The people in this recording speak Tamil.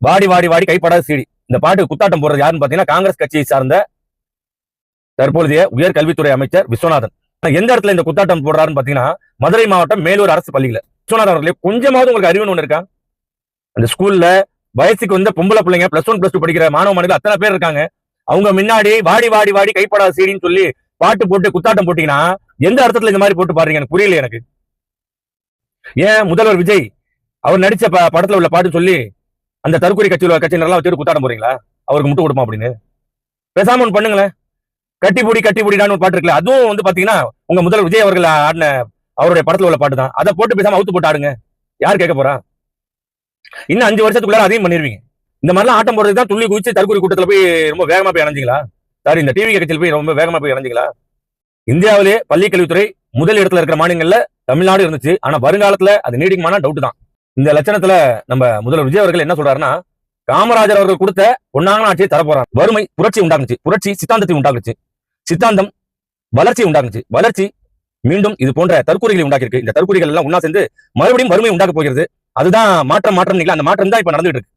வாடி வாடி வாடி கைப்படாத சீடி. இந்த பாட்டு குத்தாட்டம் போடுறது யாருன்னு பாத்தீங்கன்னா காங்கிரஸ் கட்சியை சார்ந்த தற்போதைய உயர்கல்வித்துறை அமைச்சர் விஸ்வநாதன். எந்த இடத்துல இந்த குத்தாட்டம் போடுறாருன்னு பாத்தீங்கன்னா மதுரை மாவட்டம் மேலூர் அரசு பள்ளியில. விஸ்வநாதன் அவர்களே, கொஞ்சமாவது உங்களுக்கு அறிவுன்னு ஒண்ணு இருக்கா? அந்த ஸ்கூல்ல வயசுக்கு வந்த பொம்பளை பிள்ளைங்க +1 +2 படிக்கிற மாணவ மாணவிகள் அத்தனை பேர் இருக்காங்க. அவங்க முன்னாடி வாடி வாடி வாடி கைப்படாத சீடின்னு சொல்லி பாட்டு போட்டு குத்தாட்டம் போட்டீங்கன்னா எந்த அர்த்தத்துல இந்த மாதிரி போட்டு பாருங்க? எனக்கு புரியல. எனக்கு ஏன் முதல்வர் விஜய் அவர் நடிச்ச படத்துல உள்ள பாட்டு சொல்லி அந்த தற்கொலை கட்சியினரெல்லாம் வச்சுட்டு குத்தாட்டம் போறீங்களா? அவருக்கு முட்டு கொடுப்போம் அப்படின்னு பேசாம ஒன்று பண்ணுங்களேன். கட்டி பூடிடான்னு ஒரு பாட்டு இருக்குல்ல, அதுவும் வந்து பாத்தீங்கன்னா உங்க முதல்வர் விஜய் அவர்கள் ஆடின அவருடைய படத்துல உள்ள பாட்டு தான். அதை போட்டு பேசாம அவுத்து போட்டு ஆடுங்க. யார் கேட்க போறா? இன்னும் 5 வருஷத்துக்குள்ள அதையும் பண்ணிருவீங்க. இந்த மாதிரிலாம் ஆட்டம் போடுறது தான் துள்ளி குதிச்சு தற்கொலை கூட்டத்துல போய் ரொம்ப வேகமா போய் இணைஞ்சிங்களா? சாரி, இந்த டிவி கட்சியில் போய் ரொம்ப வேகமா போய் இணைஞ்சிங்களா? இந்தியாவிலே பள்ளி கல்வித்துறை முதல் இடத்துல இருக்கிற மாநிலங்கள்ல தமிழ்நாடு இருந்துச்சு. ஆனா வருங்காலத்துல அது நீடிக்குமான டவுட் தான். இந்த லட்சணத்துல நம்ம முதல்வர் விஜய் அவர்கள் என்ன சொல்றாருன்னா, காமராஜர் அவர்கள் கொடுத்த பொன்னான ஆட்சியை தரப்போறாங்க. வறுமை புரட்சி உண்டாக்குச்சு, புரட்சி சித்தாந்தத்தை உண்டாக்குச்சு, சித்தாந்தம் வளர்ச்சி உண்டாக்குச்சு, வளர்ச்சி மீண்டும் இது போன்ற தற்கொலைகளை உண்டாக்கி இருக்கு. இந்த தற்கொலைகள் எல்லாம் ஒன்னா சேர்ந்து மறுபடியும் வறுமை உண்டாக்க போகிறது. அதுதான் மாற்றம். அந்த மாற்றம் தான் இப்ப நடந்துட்டு இருக்கு.